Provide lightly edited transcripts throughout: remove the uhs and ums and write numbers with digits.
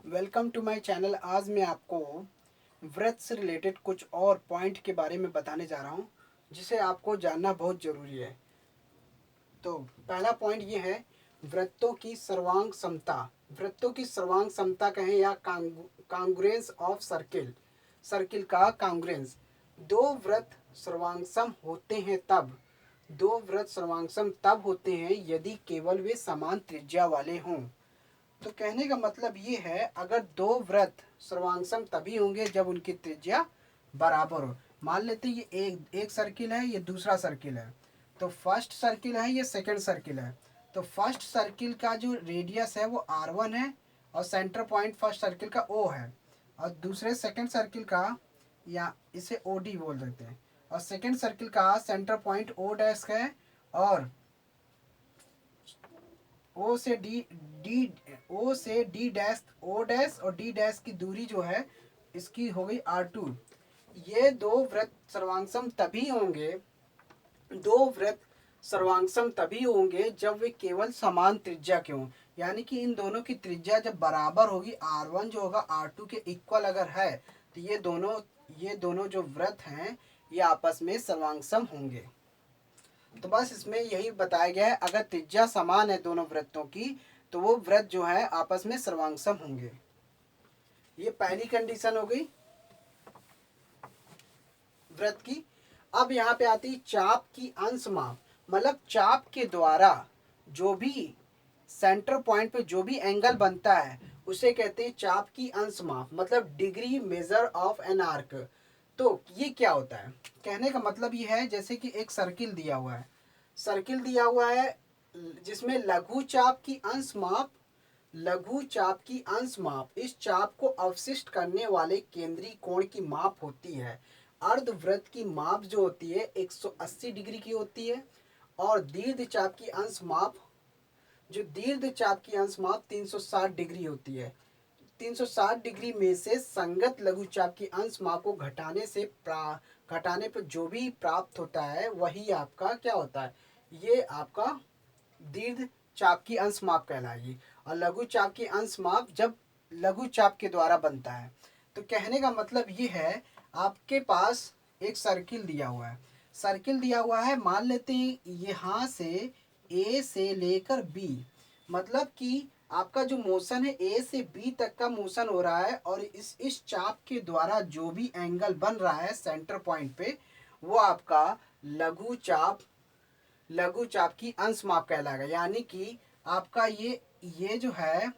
Welcome to my channel. आज मैं आपको व्रत से रिलेटेड कुछ और पॉइंट के बारे में बताने जा रहा हूँ जिसे आपको जानना बहुत ज़रूरी है। तो पहला पॉइंट ये है व्रतों की सर्वांग समता। व्रतों की सर्वांग समता कहें या कांग्रुएंस ऑफ सर्किल, सर्किल का कांग्रुएंस। दो व्रत सर्वांगसम होते हैं तब दो व्रत सर्वांगसम तब होते हैं यदि केवल वे समान त्रिज्या वाले हों। तो कहने का मतलब ये है, अगर दो व्रत सर्वांगसम तभी होंगे जब उनकी त्रिज्या बराबर हो। मान लेते हैं ये एक सर्किल है, ये दूसरा सर्किल है। तो फर्स्ट सर्किल है, ये सेकंड सर्किल है। तो फर्स्ट सर्किल का जो रेडियस है वो R1 है और सेंटर पॉइंट फर्स्ट सर्किल का O है। और दूसरे सेकंड सर्किल का, या इसे OD बोल देते हैं, और सेकंड सर्किल का सेंटर पॉइंट O डैश है। और ओ से डी ओ से डी डैश, ओ डैश और डी डैश की दूरी जो है इसकी हो गई R2। ये दो व्रत सर्वांगसम तभी होंगे दो व्रत सर्वांगसम तभी होंगे जब वे केवल समान त्रिज्या के हों। यानी कि इन दोनों की त्रिज्या जब बराबर होगी, R1 जो होगा R2 के इक्वल अगर है, तो ये दोनों जो व्रत हैं ये आपस में सर्वांगसम होंगे। तो बस इसमें यही बताया गया है, अगर त्रिज्या समान है दोनों वृत्तों की तो वो व्रत जो है आपस में सर्वांगसम होंगे। ये पहली कंडीशन हो गई व्रत की। अब यहाँ पे आती है चाप की अंश माप। मतलब चाप के द्वारा जो भी सेंटर पॉइंट पे जो भी एंगल बनता है उसे कहते हैं चाप की अंश माप, मतलब degree measure of an arc. तो ये क्या होता है, कहने का मतलब ये है जैसे कि एक सर्किल दिया हुआ है, सर्किल दिया हुआ है जिसमें लघु चाप की अंश माप इस चाप को अवशिष्ट करने वाले केंद्रीय कोण की माप होती है। अर्धवृत्त की माप जो होती है 180 डिग्री की होती है। और दीर्घ चाप की अंश माप 360 डिग्री होती है। 360 डिग्री में से संगत लघु चाप की अंश माप को घटाने पर जो भी प्राप्त होता है वही आपका क्या होता है, ये आपका दीर्घ चाप की अंश माप कहलाएगी। और लघु चाप की अंश माप जब लघु चाप के द्वारा बनता है। तो कहने का मतलब ये है, आपके पास एक सर्किल दिया हुआ है, सर्किल दिया हुआ है, मान लेते हैं यहाँ से ए से लेकर बी। मतलब कि आपका जो मोशन है ए से बी तक का मोशन हो रहा है, और इस चाप के द्वारा जो भी एंगल बन रहा है सेंटर पॉइंट पे वो आपका लघु चाप लघु चाप की अंश माप कहलाएगा। यानी कि आपका ये जो है,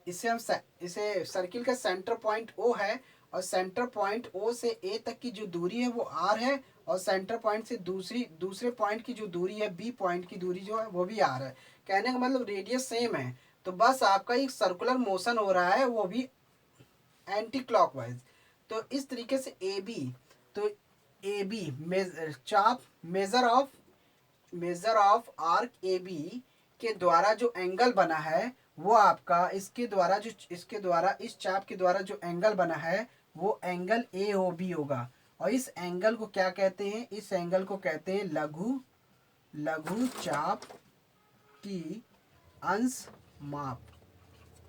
इसे सर्किल का सेंटर पॉइंट O है, और सेंटर पॉइंट O से A तक की जो दूरी है वो R है, और सेंटर पॉइंट से दूसरे पॉइंट की जो दूरी है B पॉइंट की दूरी जो है वो भी R है। कहने का मतलब रेडियस सेम है। तो बस आपका एक सर्कुलर मोशन हो रहा है, वो भी एंटी क्लॉकवाइज। तो इस तरीके से तो ए बी चाप major of arc A B के द्वारा जो एंगल बना है वो आपका इसके द्वारा इस चाप के द्वारा जो एंगल बना है वो एंगल ए ओ बी होगा। और इस एंगल को क्या कहते हैं, इस एंगल को कहते हैं लघु चाप की अंश माप।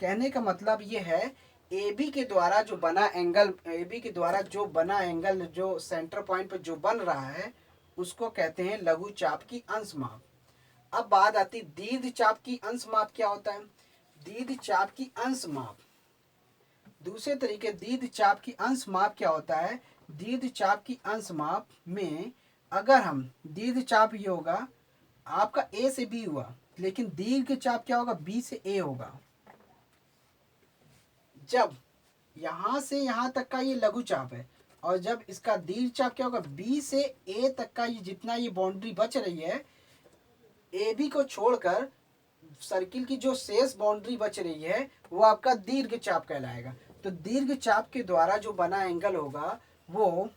कहने का मतलब ये है, ए बी के द्वारा जो बना एंगल जो सेंटर पॉइंट पर जो बन रहा है उसको कहते हैं लघु चाप की अंश माप। अब बात आती दीर्घ चाप की अंश माप क्या होता है। दीर्घ चाप की अंश माप दूसरे तरीके, दीर्घ चाप की अंश माप क्या होता है। दीर्घ चाप की अंश माप में अगर हम दीर्घ चाप ये होगा आपका ए से बी हुआ, लेकिन दीर्घ चाप क्या होगा, बी से ए होगा। जब यहां से यहां तक का ये लघु चाप है, और जब इसका दीर्घ चाप क्या होगा, बी से ए तक का ये जितना ये बाउंड्री बच रही है ए बी को छोड़कर, सर्किल की जो शेष बाउंड्री बच रही है वो आपका दीर्घ चाप कहलाएगा। तो दीर्घ चाप के द्वारा जो बना एंगल होगा वो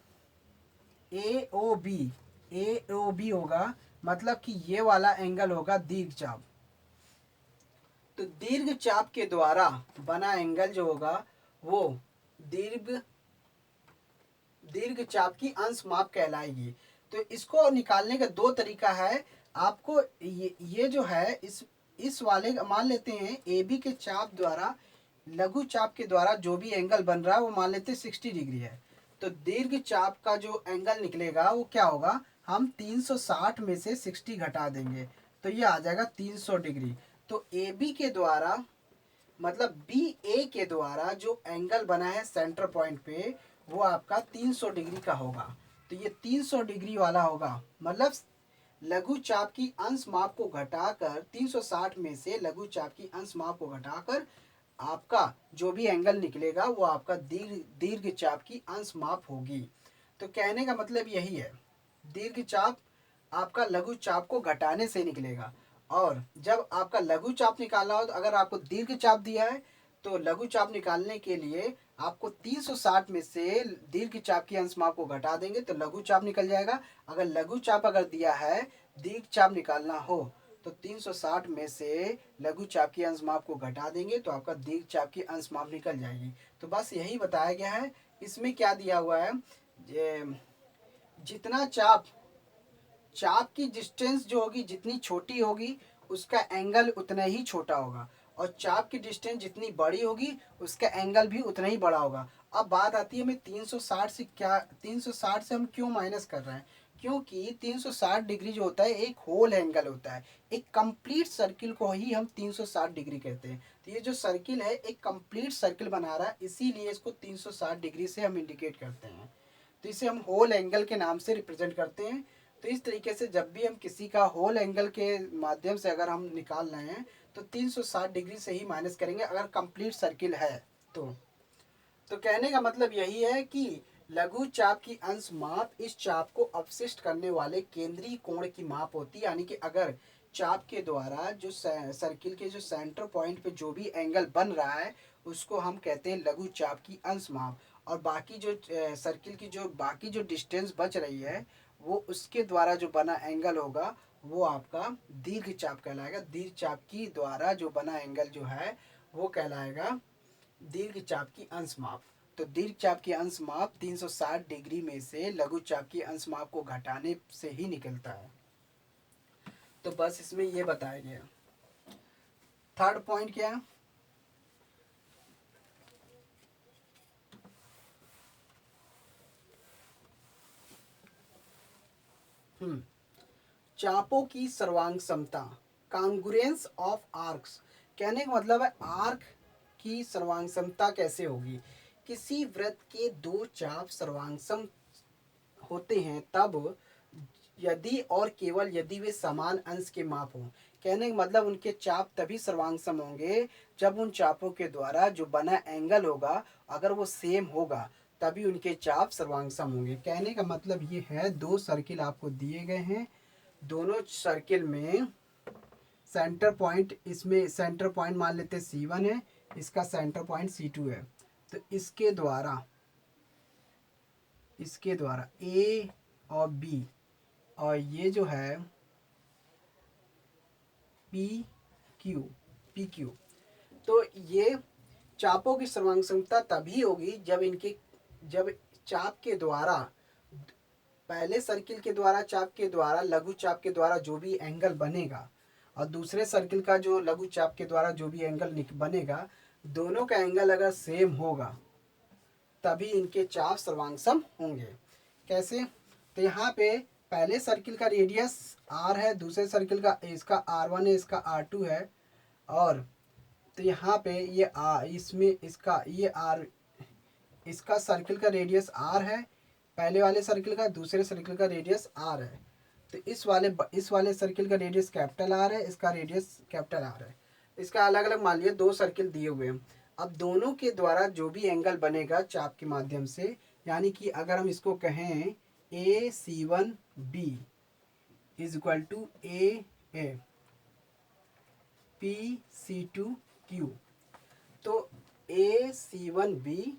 ए ओ बी होगा। मतलब कि ये वाला एंगल होगा दीर्घ चाप। तो दीर्घ चाप के द्वारा बना एंगल जो होगा वो दीर्घ दीर्घ चाप की अंश माप कहलाएगी। तो इसको निकालने का दो तरीका है। आपको ये जो है इस वाले मान लेते हैं ए बी के चाप द्वारा लघु चाप के द्वारा जो भी एंगल बन रहा है वो मान लेते 60 डिग्री है। तो दीर्घ चाप का जो एंगल निकलेगा वो क्या होगा, हम 360 में से 60 घटा देंगे तो ये आ जाएगा 300 डिग्री। तो ए बी के द्वारा मतलब बी ए के द्वारा जो एंगल बना है सेंटर पॉइंट पे वो आपका 300 डिग्री का होगा। तो ये 300 डिग्री वाला होगा, मतलब लघु चाप की अंश माप को घटाकर 360 में से लघु चाप की अंश माप को घटाकर आपका जो भी एंगल निकलेगा वो आपका दीर्घ चाप की अंश माप होगी। तो कहने का मतलब यही है, दीर्घ चाप आपका लघु चाप को घटाने से निकलेगा। और जब आपका लघु चाप निकालना हो तो अगर आपको दीर्घ चाप दिया है तो लघु चाप निकालने के लिए आपको 360 में से दीर्घ चाप की अंश माप को घटा देंगे तो लघु चाप निकल जाएगा। अगर लघु चाप अगर दिया है दीर्घ चाप निकालना हो तो 360 में से लघु चाप की अंश माप को घटा देंगे तो आपका दीर्घ चाप की अंश माप निकल जाएगी। तो बस यही बताया गया है। इसमें क्या दिया हुआ है, जितना चाप चाप की डिस्टेंस जो होगी जितनी छोटी होगी उसका एंगल उतना ही छोटा होगा, और चाप की डिस्टेंस जितनी बड़ी होगी उसका एंगल भी उतना ही बड़ा होगा। अब बात आती है हमें 360 से क्या 360 से हम क्यों माइनस कर रहे हैं, क्योंकि 360 डिग्री जो होता है एक होल एंगल होता है। एक कंप्लीट सर्किल को ही हम 360 डिग्री कहते हैं। तो ये जो सर्किल है एक कंप्लीट सर्किल बना रहा है, इसीलिए इसको 360 डिग्री से हम इंडिकेट करते हैं। तो इसे हम होल एंगल के नाम से रिप्रेजेंट करते हैं। तो इस तरीके से जब भी हम किसी का होल एंगल के माध्यम से अगर हम निकाल रहे हैं तो 360 डिग्री से ही माइनस करेंगे अगर कंप्लीट सर्किल है तो। तो कहने का मतलब यही है कि लघु चाप की अंश माप इस चाप को अपशिष्ट करने वाले केंद्रीय कोण की माप होती है। यानी कि अगर चाप के द्वारा जो सर्किल के जो सेंटर पॉइंट पे जो भी एंगल बन रहा है उसको हम कहते हैं लघु चाप की अंश माप। और बाकी जो सर्किल की जो बाकी जो डिस्टेंस बच रही है वो उसके द्वारा जो बना एंगल होगा वो आपका दीर्घ चाप कहलाएगा। दीर्घ चाप की द्वारा जो बना एंगल जो है वो कहलाएगा दीर्घ चाप की अंश माप। तो दीर्घ चाप की अंश माप 360 डिग्री में से लघु चाप की अंश माप को घटाने से ही निकलता है। तो बस इसमें ये बताया गया। थर्ड पॉइंट क्या है, चापों की सर्वांग समता, कांग्रुएंस ऑफ आर्क्स। कहने का मतलब है आर्क की सर्वांग समता कैसे होगी। किसी वृत्त के दो चाप सर्वांगसम होते हैं तब यदि और केवल यदि वे समान अंश के माप हों। कहने का मतलब उनके चाप तभी सर्वांगसम होंगे जब उन चापों के द्वारा जो बना एंगल होगा अगर वो सेम होगा तभी उनके चाप सर्वांगसम होंगे। कहने का मतलब ये है, दो सर्किल आपको दिए गए हैं, दोनों सर्किल में सेंटर पॉइंट, इसमें सेंटर पॉइंट मान लेते C1 है, इसका सेंटर पॉइंट C2 है। तो इसके द्वारा A और B और ये जो है PQ, तो ये चापों की सर्वांग समता तभी होगी जब चाप के द्वारा पहले सर्किल के द्वारा चाप के द्वारा लघु चाप के द्वारा जो भी एंगल बनेगा और दूसरे सर्किल का जो लघु चाप के द्वारा जो भी एंगल बनेगा दोनों का एंगल अगर सेम होगा तभी इनके चाप सर्वांगसम होंगे। कैसे, तो यहाँ पे पहले सर्किल का रेडियस R है, दूसरे सर्किल का इसका R1 है, इसका R2 है, और तो यहाँ पे ये इसमें इसका ये R, इसका सर्किल का रेडियस R है पहले वाले सर्किल का, दूसरे सर्किल का रेडियस R है। तो इस वाले सर्किल का रेडियस कैपिटल R है, इसका रेडियस कैपिटल R है। इसका अलग अलग मान लिया दो सर्किल दिए हुए हैं। अब दोनों के द्वारा जो भी एंगल बनेगा चाप के माध्यम से, यानी कि अगर हम इसको कहें AC1B is equal to AA PC2Q, तो AC1B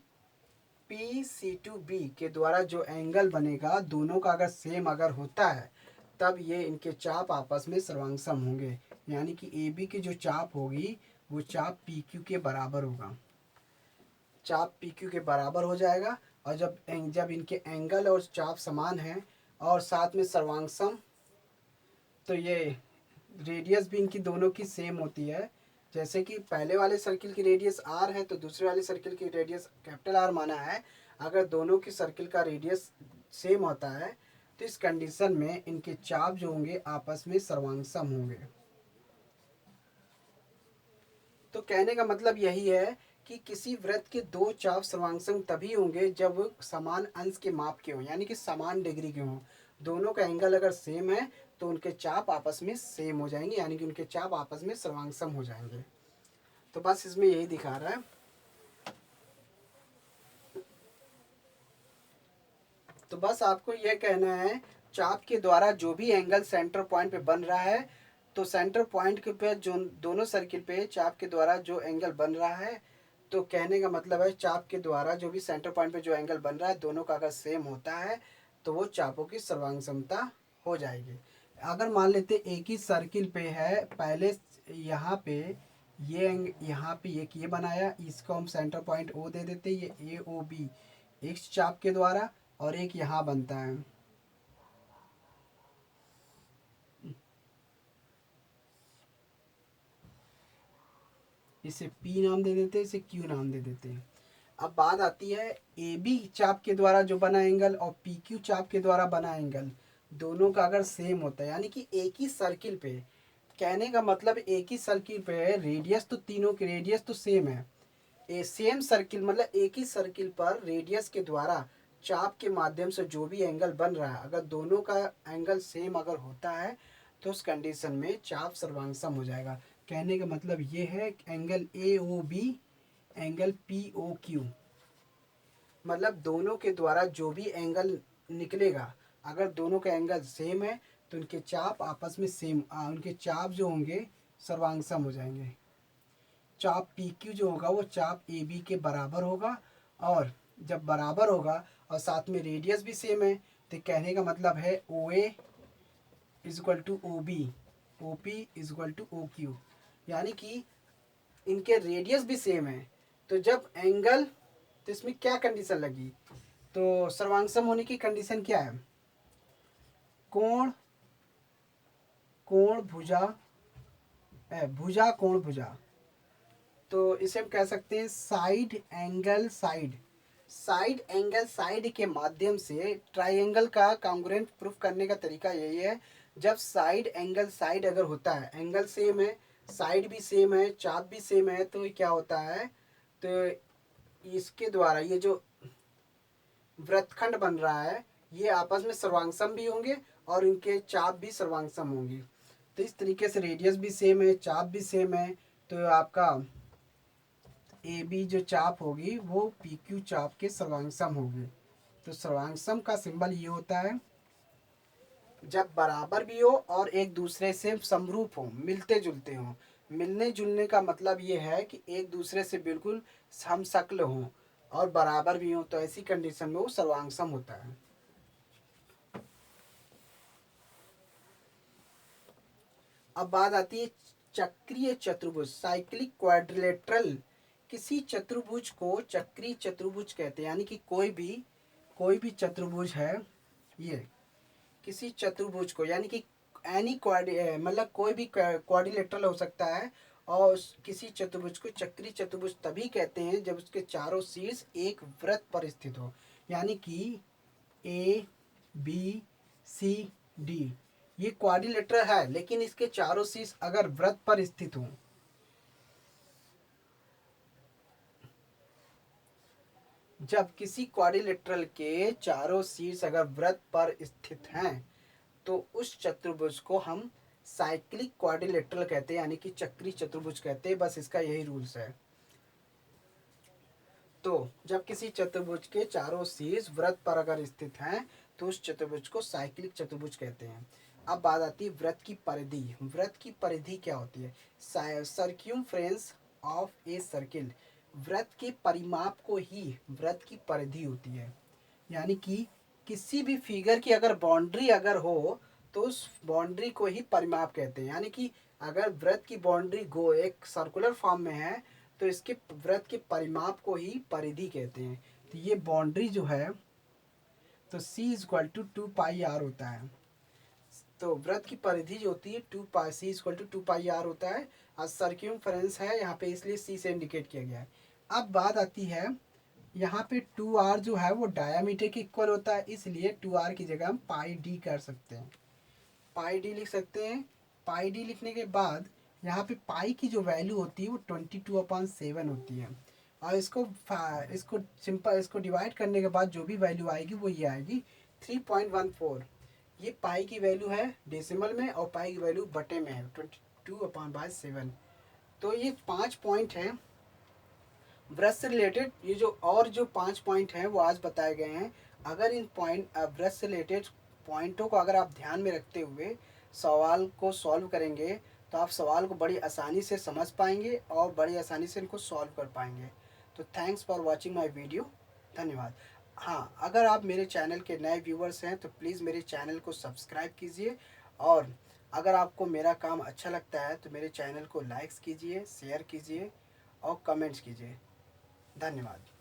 PC2B के द्वारा जो एंगल बनेगा दोनों का अगर सेम अगर होता है तब ये इनके चाप आपस में सर्वांगसम होंगे। यानी कि AB की जो चाप होगी वो चाप PQ के बराबर होगा, चाप PQ के बराबर हो जाएगा। और जब इनके एंगल और चाप समान हैं और साथ में सर्वांगसम, तो ये रेडियस भी इनकी दोनों की सेम होती है, जैसे कि पहले वाले सर्किल की रेडियस r है तो दूसरे वाले सर्किल की रेडियस कैपिटल R माना है। अगर दोनों की सर्किल का रेडियस सेम होता है तो इस कंडीशन में इनके चाप जो होंगे आपस में सर्वांगसम होंगे। तो कहने का मतलब यही है कि किसी वृत्त के दो चाप सर्वांगसम तभी होंगे जब समान अंश के माप के हों, यानी कि समान डिग्री के हों। दोनों का एंगल अगर सेम है तो उनके चाप आपस में सेम हो जाएंगे, यानी कि उनके चाप आपस में सर्वांगसम हो जाएंगे। तो बस इसमें यही दिखा रहा है। तो बस आपको यह कहना है चाप के द्वारा जो भी एंगल सेंटर पॉइंट पे बन रहा है, तो सेंटर पॉइंट के पे जो दोनों सर्किल पे चाप के द्वारा जो एंगल बन रहा है, तो कहने का मतलब है चाप के द्वारा जो भी सेंटर पॉइंट पे जो एंगल बन रहा है दोनों का अगर सेम होता है तो वो चापों की सर्वांग समता हो जाएगी। अगर मान लेते एक ही सर्किल पे है, पहले यहाँ पे ये यहाँ पे एक ये बनाया, इसको हम सेंटर पॉइंट ओ दे देते, ये ए ओ बी एक चाप के द्वारा, और एक यहाँ बनता है, इसे P नाम दे देते हैं, इसे Q नाम दे देते हैं। अब बात आती है ए बी चाप के द्वारा जो बना एंगल और पी क्यू चाप के द्वारा बना एंगल, दोनों का अगर सेम होता है, यानी कि एक ही सर्किल पे, कहने का मतलब एक ही सर्किल पे है, रेडियस तो तीनों की रेडियस तो सेम है। ए सेम सर्किल मतलब एक ही सर्किल पर रेडियस के द्वारा चाप के माध्यम से जो भी एंगल बन रहा है, अगर दोनों का एंगल सेम अगर होता है तो उस कंडीशन में चाप सर्वांगसम हो जाएगा। कहने का मतलब ये है angle A O B, angle P O Q, मतलब दोनों के द्वारा जो भी एंगल निकलेगा, अगर दोनों का एंगल सेम है तो उनके चाप आपस में सेम, उनके चाप जो होंगे सर्वांगसम हो जाएंगे। चाप पी क्यू जो होगा वो चाप ए बी के बराबर होगा, और जब बराबर होगा और साथ में रेडियस भी सेम है तो कहने का मतलब है O A is equal to O B, O P is equal to O Q, यानी कि इनके रेडियस भी सेम है। तो जब एंगल, तो इसमें क्या कंडीशन लगी, तो सर्वांगसम होने की कंडीशन क्या है, कोण कोण भुजा, भुजा कोण भुजा, तो इसे हम कह सकते हैं side angle side. Side angle side के माध्यम से ट्राइंगल का कॉन्ग्रुएंट प्रूफ करने का तरीका यही है, जब साइड एंगल साइड अगर होता है, एंगल सेम है, साइड भी सेम है, चाप भी सेम है, तो क्या होता है, तो इसके द्वारा ये जो वृत्तखंड बन रहा है ये आपस में सर्वांगसम भी होंगे और इनके चाप भी सर्वांगसम होंगी। तो इस तरीके से रेडियस भी सेम है, चाप भी सेम है, तो आपका ए बी जो चाप होगी वो पी क्यू चाप के सर्वांगसम होगी। तो सर्वांगसम का सिंबल ये होता है जब बराबर भी हो और एक दूसरे से समरूप हो, मिलते जुलते हो। मिलने जुलने का मतलब ये है कि एक दूसरे से बिल्कुल समशक्ल हो और बराबर भी हो, तो ऐसी कंडीशन में वो सर्वांगसम होता है। अब बात आती है चक्रीय चतुर्भुज, साइक्लिक क्वाड्रिलेटरल। किसी चतुर्भुज को चक्रीय चतुर्भुज कहते हैं, यानी कि कोई भी चतुर्भुज है, ये किसी चतुर्भुज को, यानी कि एनी मतलब कोई भी क्वाड्रिलेटरल हो सकता है, और किसी चतुर्भुज को चक्रीय चतुर्भुज तभी कहते हैं जब उसके चारों शीर्ष एक वृत्त पर स्थित हो, यानी कि ए बी सी डी ये क्वाड्रिलेटरल है, लेकिन इसके चारों शीर्ष अगर वृत्त पर स्थित हो, जब किसी क्वाड्रिलेटरल के चारों शीर्ष अगर वृत्त पर स्थित हैं तो उस चतुर्भुज को हम साइक्लिक क्वाड्रिलेटरल कहते हैं, यानी कि चक्रीय चतुर्भुज कहते हैं। बस इसका यही रूल्स है। तो जब किसी चतुर्भुज के चारों शीर्ष वृत्त पर अगर स्थित हैं तो उस चतुर्भुज को साइक्लिक चतुर्भुज कहते हैं। अब बात आती है वृत्त की परिधि। वृत्त की परिधि क्या होती है, सर्क्यूमफ्रेंस ऑफ ए सर्किल। वृत्त के परिमाप को ही वृत्त की परिधि होती है, यानी कि किसी भी फिगर की अगर बाउंड्री अगर हो तो उस बाउंड्री को ही परिमाप कहते हैं, यानी कि अगर वृत्त की बाउंड्री गो एक सर्कुलर फॉर्म में है तो इसके वृत्त के परिमाप को ही परिधि कहते हैं। तो ये बाउंड्री जो है तो c is equal to 2 pi r होता है। तो वृत्त की परिधि जो होती है 2πc = 2πr होता है। आज सर्क्यूमफेरेंस है यहाँ पे, इसलिए सी से इंडिकेट किया गया है। अब बात आती है यहाँ पे 2r जो है वो डायामीटर के इक्वल होता है, इसलिए 2r की जगह हम पाई डी कर सकते हैं, पाई डी लिख सकते हैं। पाई डी लिखने के बाद यहाँ पे पाई की जो वैल्यू होती है वो 22/7 होती है। और इसको सिंपल इसको डिवाइड करने के बाद जो भी वैल्यू आएगी वो ये आएगी 3.14। ये पाई की वैल्यू है डेसिमल में और पाई की वैल्यू बटे में है 22/7। तो ये 5 पॉइंट हैं वृत्त से रिलेटेड। ये जो 5 पॉइंट हैं वो आज बताए गए हैं। अगर इन वृत्त से रिलेटेड पॉइंटों को अगर आप ध्यान में रखते हुए सवाल को सॉल्व करेंगे तो आप सवाल को बड़ी आसानी से समझ पाएंगे और बड़ी आसानी से इनको सॉल्व कर पाएंगे। तो thanks for watching my video. धन्यवाद। हाँ, अगर आप मेरे चैनल के नए व्यूवर्स हैं तो प्लीज़ मेरे चैनल को सब्सक्राइब कीजिए, और अगर आपको मेरा काम अच्छा लगता है तो मेरे चैनल को लाइक्स कीजिए, शेयर कीजिए और कमेंट्स कीजिए। धन्यवाद।